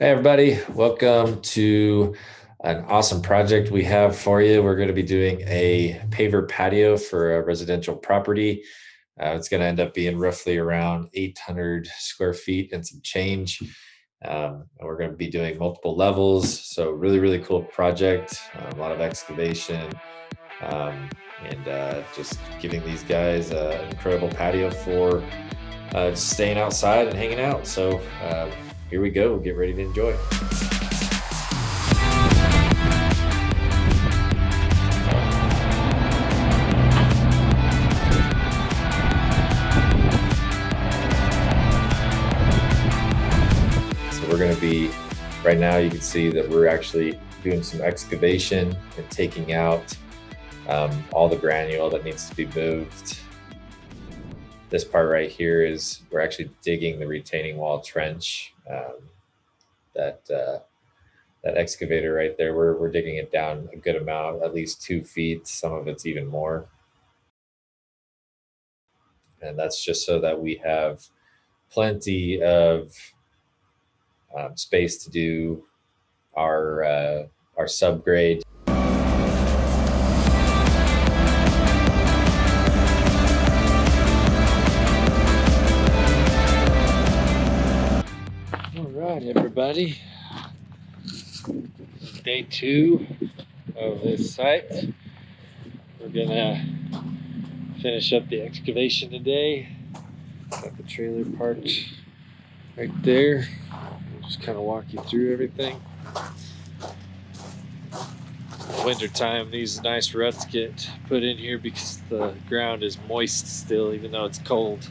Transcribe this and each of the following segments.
Hey everybody, welcome to an awesome project we have for you. We're going to be doing a paver patio for a residential property. It's going to end up being roughly around 800 square feet and some change. And we're going to be doing multiple levels. So really cool project, a lot of excavation, um, and just giving these guys an incredible patio for just staying outside and hanging out. So here we go. Get ready to enjoy. So we're going to be, right now you can see that we're actually doing some excavation and taking out all the granule that needs to be moved. This part right here is we're actually digging the retaining wall trench. That excavator right there, we're digging it down a good amount, at least 2 feet. Some of it's even more, and that's just so that we have plenty of space to do our subgrade. All right, everybody. Day 2 of this site. We're gonna finish up the excavation today. Got the trailer parked right there. We'll just kind of walk you through everything. Winter time, these nice ruts get put in here because the ground is moist still, even though it's cold.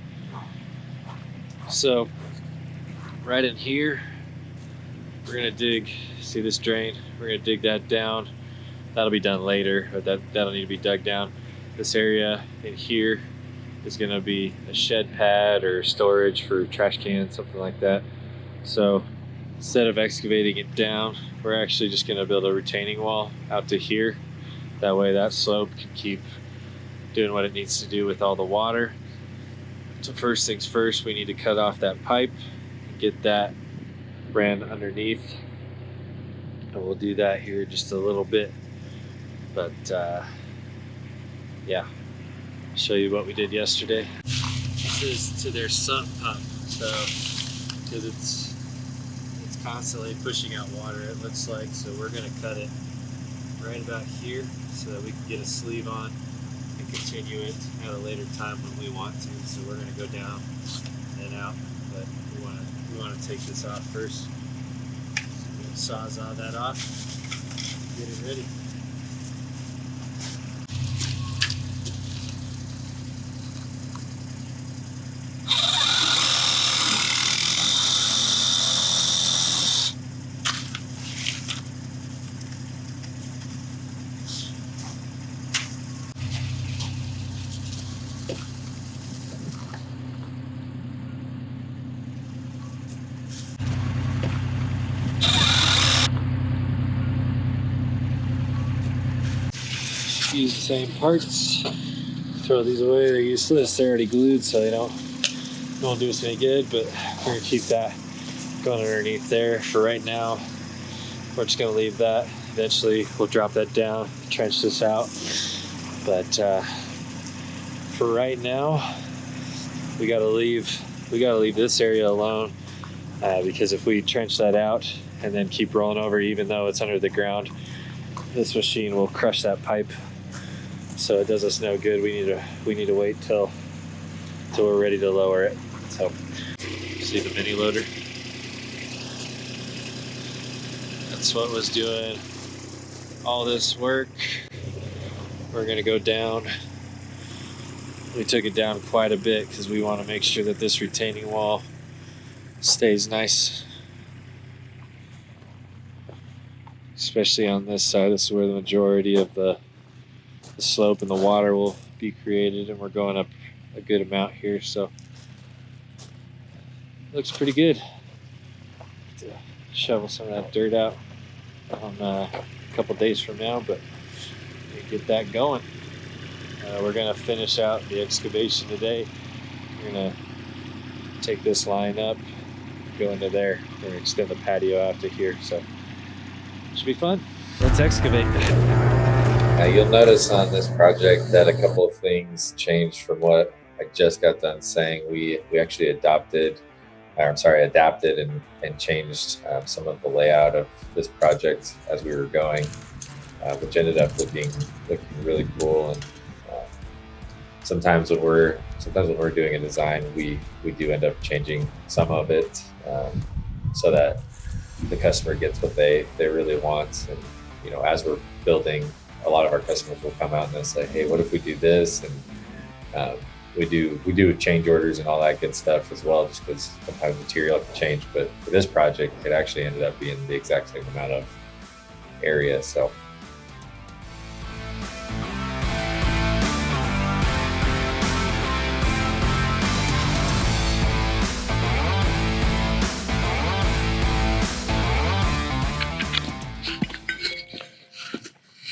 So right in here, we're gonna dig, see this drain? We're gonna dig that down. That'll be done later, but that'll need to be dug down. This area in here is gonna be a shed pad or storage for trash cans, something like that. So instead of excavating it down, we're actually just gonna build a retaining wall out to here. That way that slope can keep doing what it needs to do with all the water. So first things first, we need to cut off that pipe and get that ran underneath. And we'll do that here in just a little bit. But yeah, I'll show you what we did yesterday. This is to their sump pump. So, because it's constantly pushing out water, it looks like. So we're gonna cut it right about here so that we can get a sleeve on and continue it at a later time when we want to. So we're gonna go down and out, but we want to take this off first. So we'll sawzall that off, get it ready. Use the same parts. Throw these away, they're useless. They're already glued, so they won't do us any good, but we're gonna keep that going underneath there. For right now, we're just gonna leave that. Eventually we'll drop that down, trench this out. But for right now, we gotta leave this area alone, because if we trench that out and then keep rolling over, even though it's under the ground, this machine will crush that pipe. So it does us no good. We need to wait till we're ready to lower it. So see the mini loader? That's what was doing all this work. We're gonna go down. We took it down quite a bit because we want to make sure that this retaining wall stays nice. Especially on this side, this is where the majority of the slope and the water will be created, and we're going up a good amount here, so looks pretty good. To shovel some of that dirt out on a couple days from now, but get that going. We're gonna finish out the excavation today. We're gonna take this line up go into there. We're gonna extend the patio out to here, so should be fun. Let's excavate. Now you'll notice on this project that a couple of things changed from what I just got done saying. We actually adapted and changed some of the layout of this project as we were going, which ended up looking really cool. And sometimes when we're doing a design, we do end up changing some of it, so that the customer gets what they really want. And as we're building, a lot of our customers will come out and they'll say, "Hey, what if we do this?" And we do change orders and all that good stuff as well, just because sometimes material can change. But for this project, it actually ended up being the exact same amount of area. So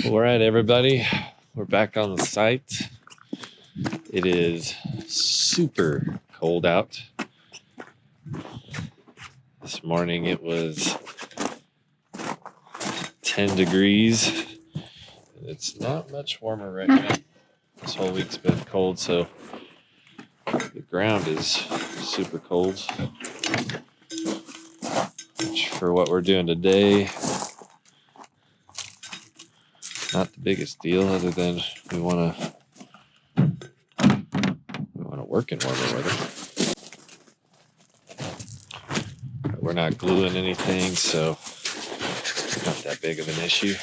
All right, everybody, we're back on the site. It is super cold out. This morning it was 10 degrees. It's not much warmer right now. This whole week's been cold, so the ground is super cold. Which, for what we're doing today, not the biggest deal, other than we want to work in warmer weather. But we're not gluing anything, so it's not that big of an issue.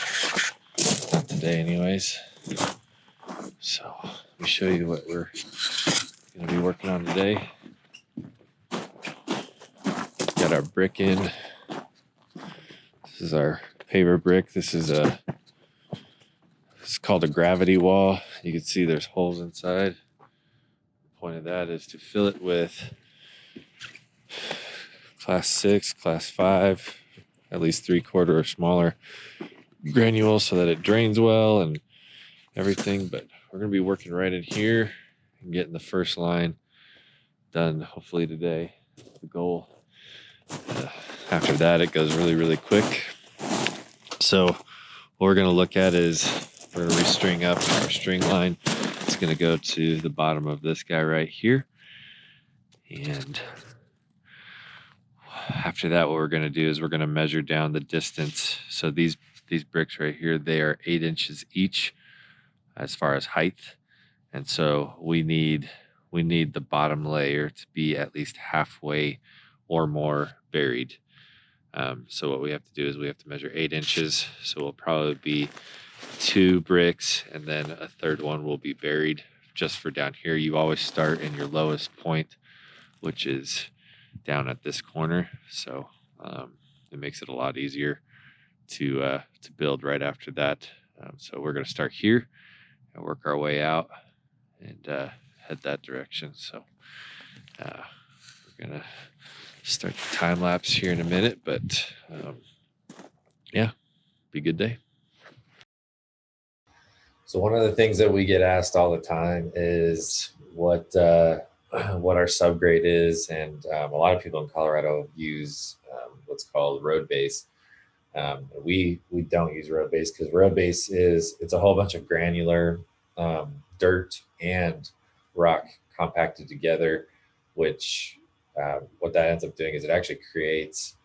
Not today, anyways. So let me show you what we're going to be working on today. Got our brick in. This is our paver brick. It's called a gravity wall. You can see there's holes inside. The point of that is to fill it with class 6, class 5, at least 3/4 or smaller granules, so that it drains well and everything. But we're going to be working right in here and getting the first line done hopefully today. The goal. After that, it goes really, really quick. So what we're going to look at is we're going to restring up our string line. It's going to go to the bottom of this guy right here. And after that, what we're going to do is we're going to measure down the distance. So these bricks right here, they are 8 inches each as far as height. And so we need the bottom layer to be at least halfway or more buried. So what we have to do is we have to measure 8 inches. So we'll probably be 2 bricks, and then a third one will be buried just for down here. You always start in your lowest point, which is down at this corner. So it makes it a lot easier to build right after that. So we're going to start here and work our way out and head that direction. So we're going to start the time lapse here in a minute, but yeah, be a good day. So one of the things that we get asked all the time is what our subgrade is, and a lot of people in Colorado use what's called road base. We don't use road base because road base it's a whole bunch of granular dirt and rock compacted together, which what that ends up doing is it actually creates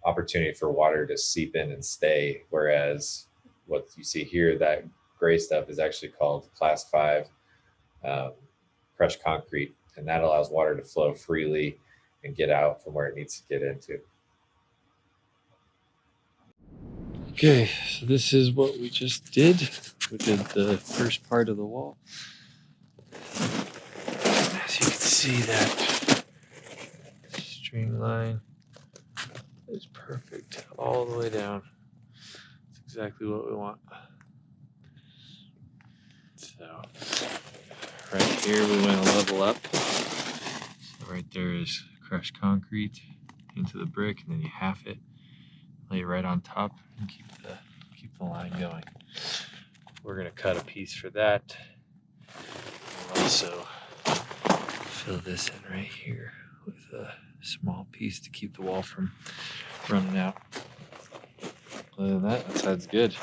opportunity for water to seep in and stay. Whereas what you see here, that gray stuff, is actually called class 5 crushed concrete, and that allows water to flow freely and get out from where it needs to get into. Okay, so this is what we just did. We did the first part of the wall. As you can see, that string line is perfect all the way down. It's exactly what we want. So right here we went a level up. So right there is crushed concrete into the brick, and then you half it, lay it right on top, and keep the line going. We're gonna cut a piece for that. We'll also fill this in right here with small piece to keep the wall from running out. Other than that, that side's good.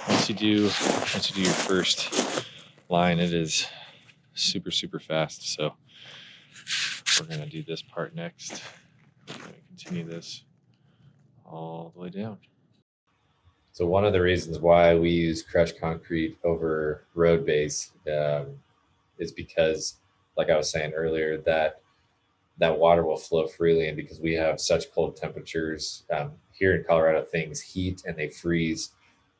Once you do your first line, it is super, super fast. So we're gonna do this part next. We're gonna continue this all the way down. So one of the reasons why we use crushed concrete over road base is because, like I was saying earlier, that water will flow freely, and because we have such cold temperatures here in Colorado, things heat and they freeze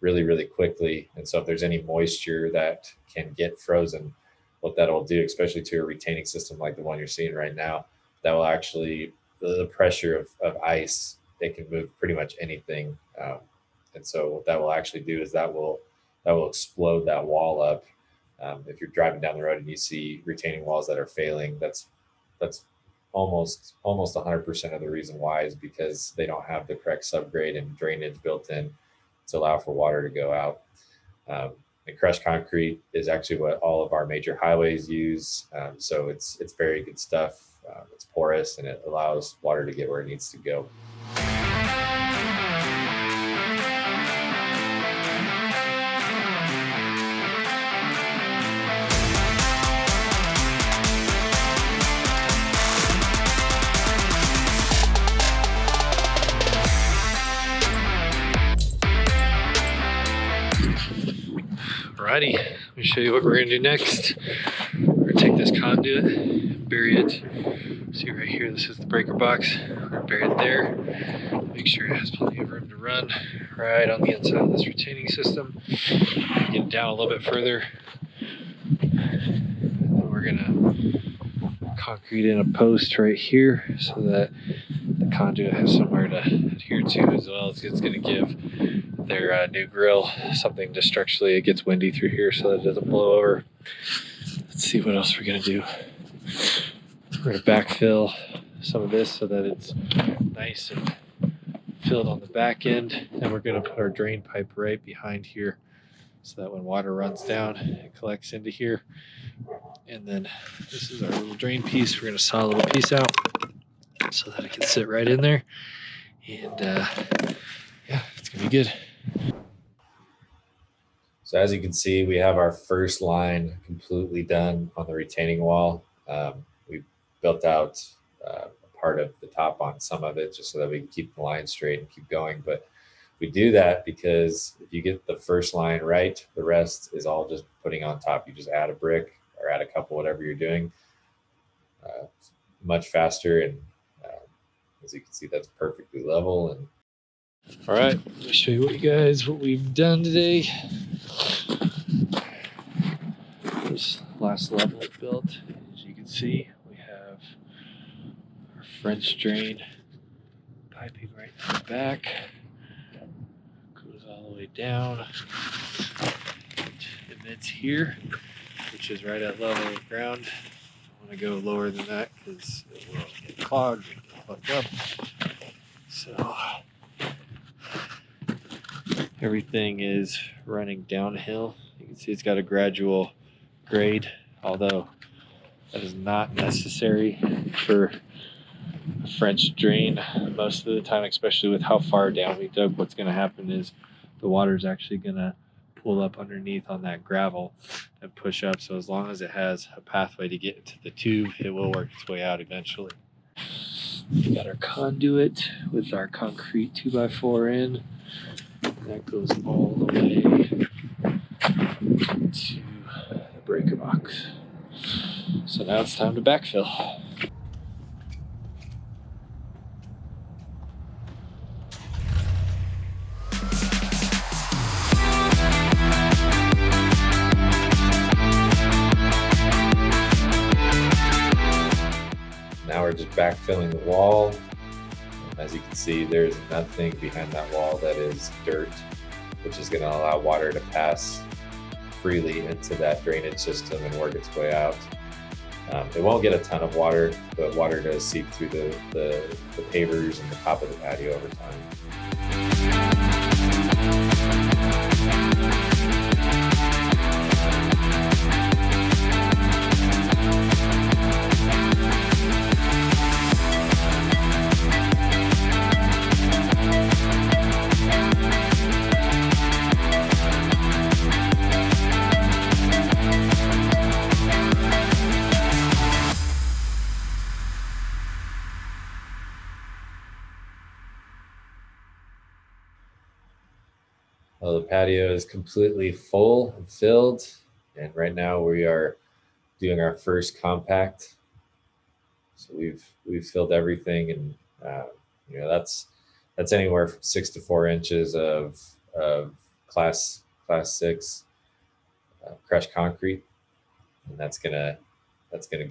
really, really quickly. And so if there's any moisture that can get frozen, what that'll do, especially to a retaining system like the one you're seeing right now, that will actually, the pressure of ice, it can move pretty much anything. And so what that will actually do is that will explode that wall up. If you're driving down the road and you see retaining walls that are failing, that's almost 100% of the reason why is because they don't have the correct subgrade and drainage built in to allow for water to go out. And crushed concrete is actually what all of our major highways use. So it's very good stuff. It's porous and it allows water to get where it needs to go. Alrighty, let me show you what we're gonna do next. We're gonna take this conduit, bury it. See right here, this is the breaker box. We're gonna bury it there. Make sure it has plenty of room to run right on the inside of this retaining system. Get it down a little bit further. And we're gonna concrete in a post right here so that the conduit has somewhere to adhere to, as well as it's gonna give their new grill something to structurally, it gets windy through here so that it doesn't blow over. Let's see what else we're gonna do. We're gonna backfill some of this so that it's nice and filled on the back end, and we're gonna put our drain pipe right behind here so that when water runs down, it collects into here. And then this is our little drain piece. We're gonna saw a little piece out so that it can sit right in there, and yeah, it's gonna be good. So as you can see, we have our first line completely done on the retaining wall. We built out part of the top on some of it just so that we can keep the line straight and keep going. But we do that because if you get the first line right, the rest is all just putting on top. You just add a brick or add a couple, whatever you're doing. Much faster, and as you can see, that's perfectly level. And all right, let me show you what we've done today. This last level built, as you can see, we have our French drain piping right in the back. Goes all the way down. It emits here, which is right at level of ground. I want to go lower than that because it will get clogged and get fucked up. So everything is running downhill. You can see it's got a gradual grade, although that is not necessary for a French drain most of the time, especially with how far down we dug. What's going to happen is the water is actually going to pull up underneath on that gravel and push up. So as long as it has a pathway to get into the tube, it will work its way out eventually. We got our conduit with our concrete 2x4 in. That goes all the way to the breaker box. So now it's time to backfill. now we're just backfilling the wall. As you can see, there's nothing behind that wall that is dirt, which is going to allow water to pass freely into that drainage system and work its way out. It won't get a ton of water, but water does seep through the pavers and the top of the patio over time. Well, the patio is completely full and filled, and right now we are doing our first compact. So we've filled everything, and uh, that's anywhere from 6 to 4 inches of class six crushed concrete, and that's gonna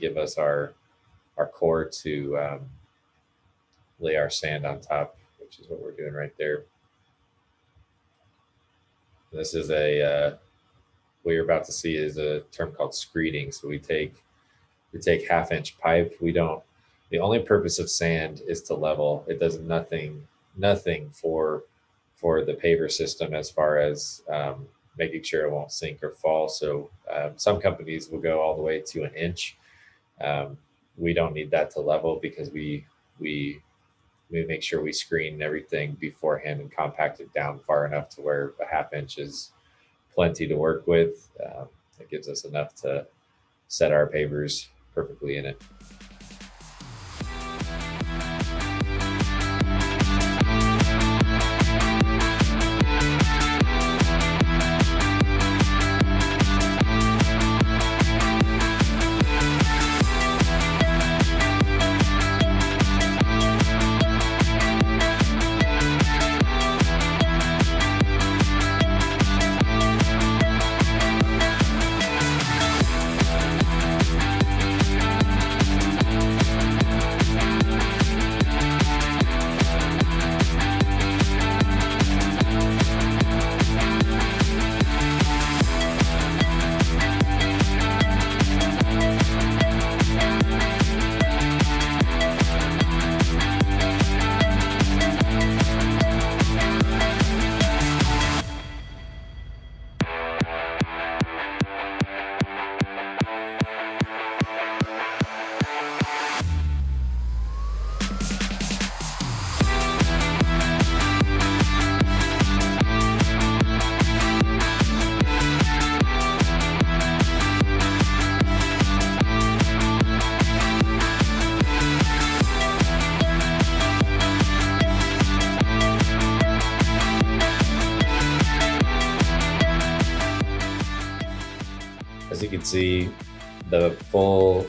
give us our core to lay our sand on top, which is what we're doing right there. This is what you're about to see is a term called screeding. So we take 1/2 inch pipe. We don't. The only purpose of sand is to level. It does nothing for the paver system as far as making sure it won't sink or fall. So some companies will go all the way to 1 inch. We don't need that to level because we make sure we screen everything beforehand and compact it down far enough to where a 1/2 inch is plenty to work with. It gives us enough to set our pavers perfectly in it. As you can see, the full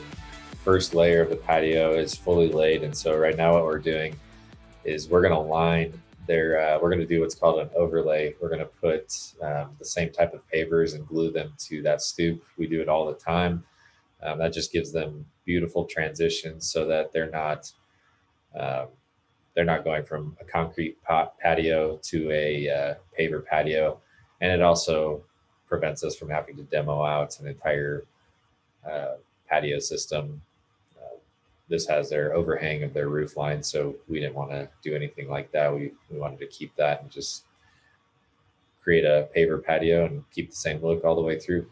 first layer of the patio is fully laid. And so right now what we're doing is we're going to line we're going to do what's called an overlay. We're going to put the same type of pavers and glue them to that stoop. We do it all the time. That just gives them beautiful transitions so that they're not going from a concrete patio to a paver patio. And it also prevents us from having to demo out an entire patio system. This has their overhang of their roof line, so we didn't want to do anything like that. We wanted to keep that and just create a paver patio and keep the same look all the way through.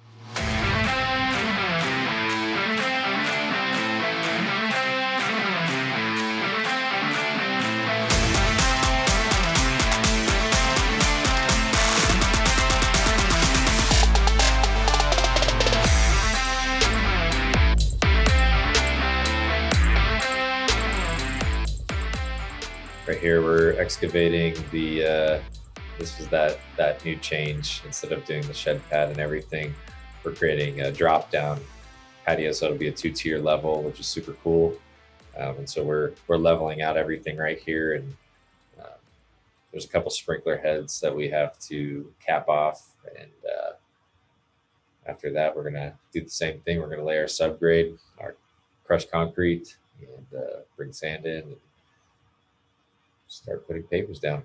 Right here, we're excavating this was that new change. Instead of doing the shed pad and everything, we're creating a drop down patio. So it'll be a 2-tier level, which is super cool. And so we're leveling out everything right here. And there's a couple sprinkler heads that we have to cap off. And after that, we're gonna do the same thing. We're gonna lay our subgrade, our crushed concrete, and bring sand in. And start putting pavers down.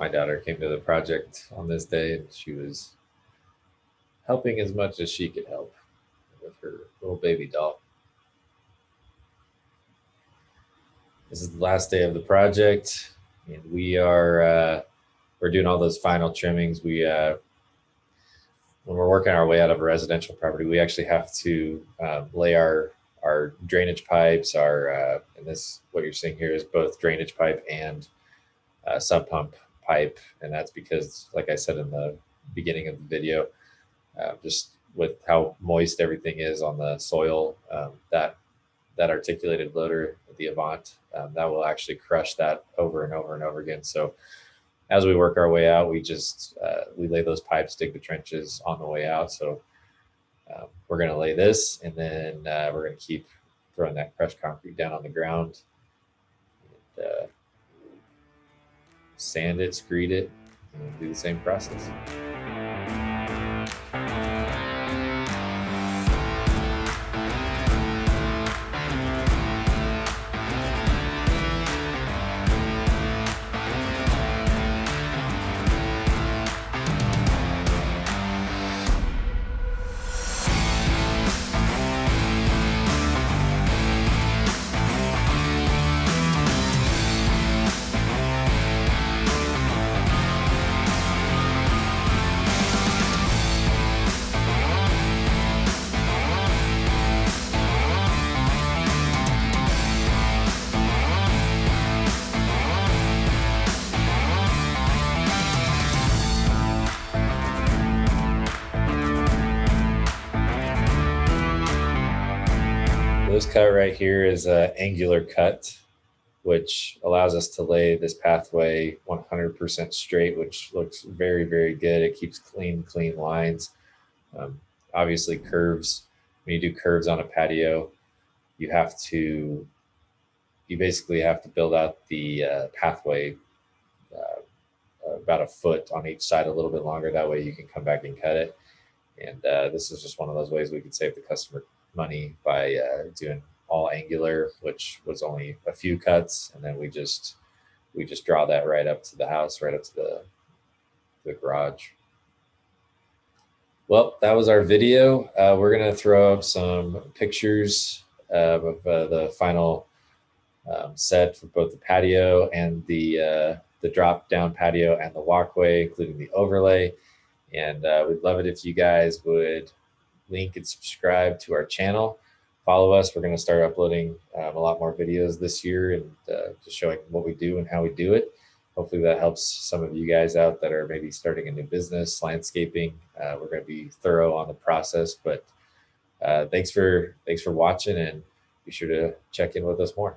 My daughter came to the project on this day, and she was helping as much as she could help with her little baby doll. This is the last day of the project, and we're doing all those final trimmings. When we're working our way out of a residential property, we actually have to lay our drainage pipes. And this, what you're seeing here, is both drainage pipe and sub pump pipe, and that's because, like I said in the beginning of the video, just with how moist everything is on the soil, that articulated loader, the Avant, that will actually crush that over and over and over again. So as we work our way out, we lay those pipes, dig the trenches on the way out. So we're going to lay this, and then we're going to keep throwing that crushed concrete down on the ground, and sand it, screed it, and do the same process. This cut right here is an angular cut, which allows us to lay this pathway 100% straight, which looks very, very good. It keeps clean lines. Obviously curves, when you do curves on a patio, you basically have to build out the pathway about a foot on each side, a little bit longer. That way you can come back and cut it. And this is just one of those ways we could save the customer money by doing all angular, which was only a few cuts, and then we just draw that right up to the house, right up to the garage. Well, that was our video. We're gonna throw up some pictures of the final set for both the patio and the drop down patio and the walkway, including the overlay. And we'd love it if you guys would link and subscribe to our channel. Follow us. We're going to start uploading a lot more videos this year, and just showing what we do and how we do it. Hopefully that helps some of you guys out that are maybe starting a new business, landscaping. We're going to be thorough on the process, but thanks for watching, and be sure to check in with us more.